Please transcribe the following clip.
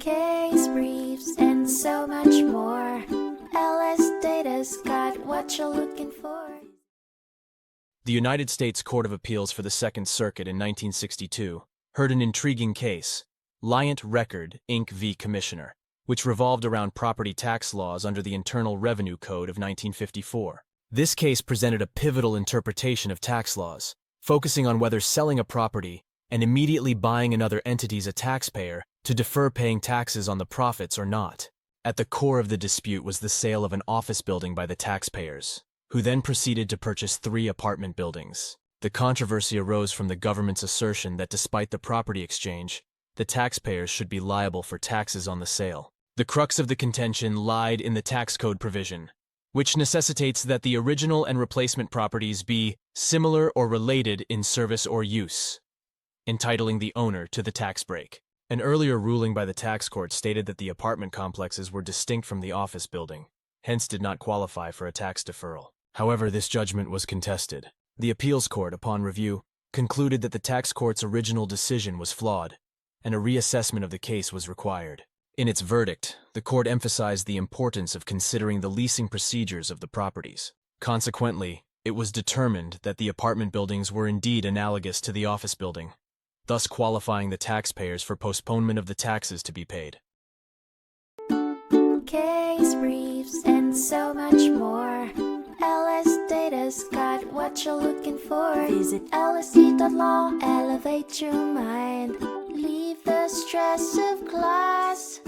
case briefs, and so much more. LSData's got what you're looking for. The United States Court of Appeals for the Second Circuit in 1962 heard an intriguing case, Liant Record, Inc. v. Commissioner, which revolved around property tax laws under the Internal Revenue Code of 1954. This case presented a pivotal interpretation of tax laws, focusing on whether selling a property and immediately buying another entity as a taxpayer to defer paying taxes on the profits or not. At the core of the dispute was the sale of an office building by the taxpayers, who then proceeded to purchase 3 apartment buildings. The controversy arose from the government's assertion that despite the property exchange, the taxpayers should be liable for taxes on the sale. The crux of the contention lied in the tax code provision, which necessitates that the original and replacement properties be similar or related in service or use, entitling the owner to the tax break. An earlier ruling by the tax court stated that the apartment complexes were distinct from the office building, hence did not qualify for a tax deferral. However, this judgment was contested. The appeals court, upon review, concluded that the tax court's original decision was flawed, and a reassessment of the case was required. In its verdict, the court emphasized the importance of considering the leasing procedures of the properties. Consequently, it was determined that the apartment buildings were indeed analogous to the office building, thus qualifying the taxpayers for postponement of the taxes to be paid. Case briefs, and so much more. LSData's got what you're looking for. Visit lsd.law, elevate your mind, leave the stress of class.